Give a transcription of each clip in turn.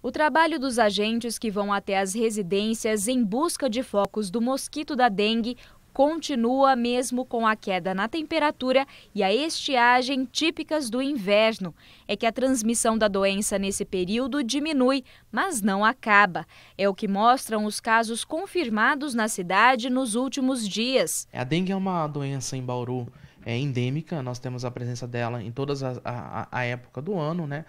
O trabalho dos agentes que vão até as residências em busca de focos do mosquito da dengue continua mesmo com a queda na temperatura e a estiagem típicas do inverno. É que a transmissão da doença nesse período diminui, mas não acaba. É o que mostram os casos confirmados na cidade nos últimos dias. A dengue é uma doença em Bauru endêmica, nós temos a presença dela em toda a época do ano, né?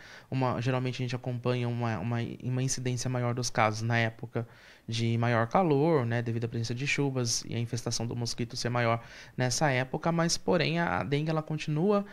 Geralmente a gente acompanha uma incidência maior dos casos na época de maior calor, né? Devido à presença de chuvas e a infestação do mosquito ser maior nessa época, mas porém a dengue ela continua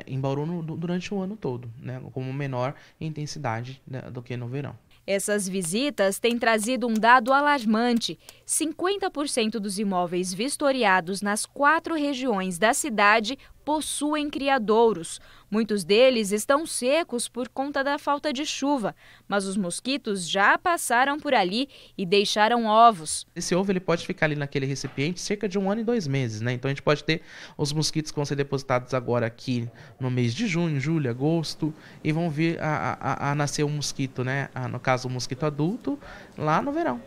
em Bauru durante o ano todo, né? Com menor intensidade, né, do que no verão. Essas visitas têm trazido um dado alarmante. 50% dos imóveis vistoriados nas 4 regiões da cidade possuem criadouros. Muitos deles estão secos por conta da falta de chuva, mas os mosquitos já passaram por ali e deixaram ovos. Esse ovo ele pode ficar ali naquele recipiente cerca de 1 ano e 2 meses, né? Então a gente pode ter os mosquitos que vão ser depositados agora aqui no mês de junho, julho, agosto e vão vir a nascer um mosquito, né? No caso o mosquito adulto, lá no verão,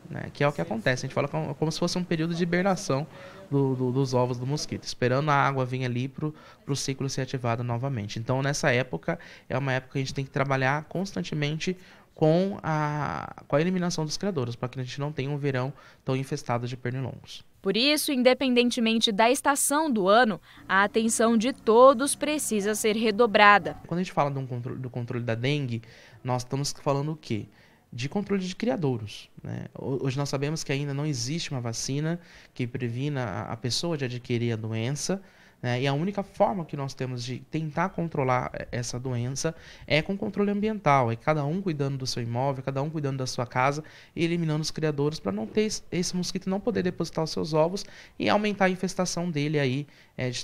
né? Que é o que acontece. A gente fala como se fosse um período de hibernação dos ovos do mosquito, esperando a água vir ali para o ciclo ser ativado novamente. Então, nessa época, é uma época que a gente tem que trabalhar constantemente com a eliminação dos criadouros, para que a gente não tenha um verão tão infestado de pernilongos. Por isso, independentemente da estação do ano, a atenção de todos precisa ser redobrada. Quando a gente fala do controle da dengue, nós estamos falando o quê? De controle de criadouros, né? Hoje nós sabemos que ainda não existe uma vacina que previna a pessoa de adquirir a doença, né? E a única forma que nós temos de tentar controlar essa doença é com controle ambiental, é cada um cuidando do seu imóvel, cada um cuidando da sua casa e eliminando os criadouros para não ter esse mosquito não poder depositar os seus ovos e aumentar a infestação dele aí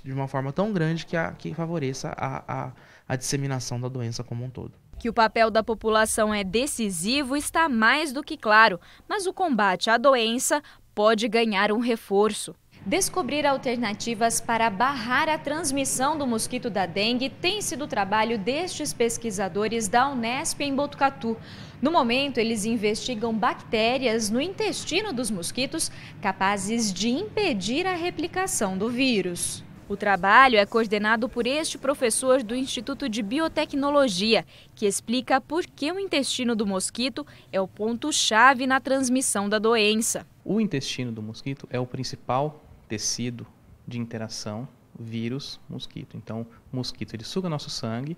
de uma forma tão grande que favoreça a disseminação da doença como um todo. Que o papel da população é decisivo está mais do que claro, mas o combate à doença pode ganhar um reforço. Descobrir alternativas para barrar a transmissão do mosquito da dengue tem sido o trabalho destes pesquisadores da Unesp em Botucatu. No momento, eles investigam bactérias no intestino dos mosquitos capazes de impedir a replicação do vírus. O trabalho é coordenado por este professor do Instituto de Biotecnologia, que explica por que o intestino do mosquito é o ponto-chave na transmissão da doença. O intestino do mosquito é o principal tecido de interação vírus-mosquito. Então, o mosquito ele suga nosso sangue.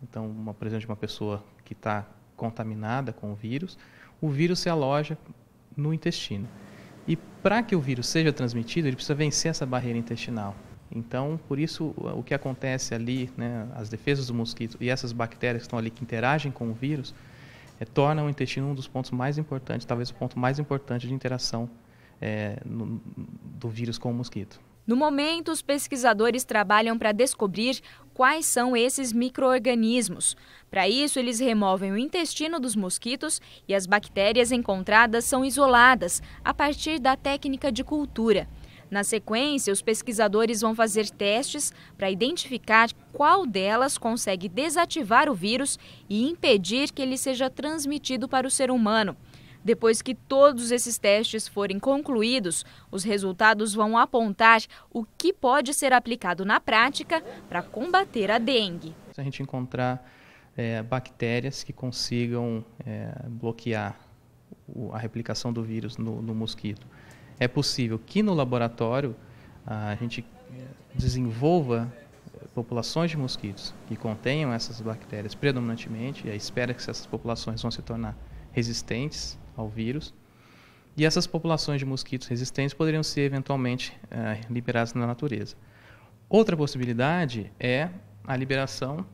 Então, por exemplo, de uma pessoa que está contaminada com o vírus se aloja no intestino. E para que o vírus seja transmitido, ele precisa vencer essa barreira intestinal. Então, por isso, o que acontece ali, né, as defesas do mosquito e essas bactérias que estão ali, que interagem com o vírus, tornam o intestino um dos pontos mais importantes, talvez o ponto mais importante de interação do vírus com o mosquito. No momento, os pesquisadores trabalham para descobrir quais são esses micro-organismos. Para isso, eles removem o intestino dos mosquitos e as bactérias encontradas são isoladas a partir da técnica de cultura. Na sequência, os pesquisadores vão fazer testes para identificar qual delas consegue desativar o vírus e impedir que ele seja transmitido para o ser humano. Depois que todos esses testes forem concluídos, os resultados vão apontar o que pode ser aplicado na prática para combater a dengue. Se a gente encontrar bactérias que consigam bloquear a replicação do vírus no mosquito, é possível que no laboratório a gente desenvolva populações de mosquitos que contenham essas bactérias predominantemente, e a espera que essas populações vão se tornar resistentes ao vírus, e essas populações de mosquitos resistentes poderiam ser eventualmente liberadas na natureza. Outra possibilidade é a liberação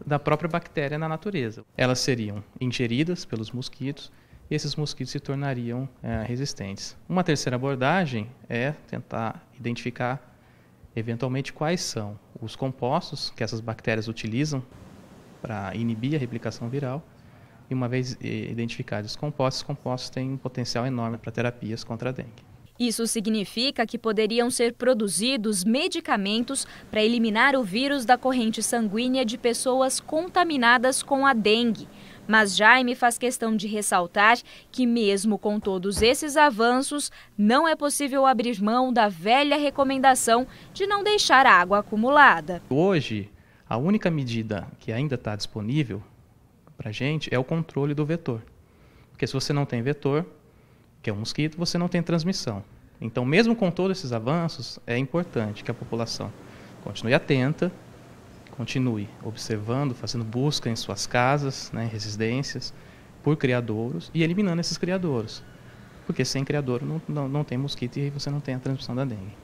da própria bactéria na natureza. Elas seriam ingeridas pelos mosquitos e esses mosquitos se tornariam resistentes. Uma terceira abordagem é tentar identificar eventualmente quais são os compostos que essas bactérias utilizam para inibir a replicação viral. E uma vez identificados os compostos têm um potencial enorme para terapias contra a dengue. Isso significa que poderiam ser produzidos medicamentos para eliminar o vírus da corrente sanguínea de pessoas contaminadas com a dengue. Mas Jaime faz questão de ressaltar que, mesmo com todos esses avanços, não é possível abrir mão da velha recomendação de não deixar água acumulada. Hoje, a única medida que ainda está disponível para a gente é o controle do vetor. Porque se você não tem vetor, que é um mosquito, você não tem transmissão. Então, mesmo com todos esses avanços, é importante que a população continue atenta, continue observando, fazendo busca em suas casas, né, em residências, por criadouros e eliminando esses criadouros. Porque sem criadouro não tem mosquito e você não tem a transmissão da dengue.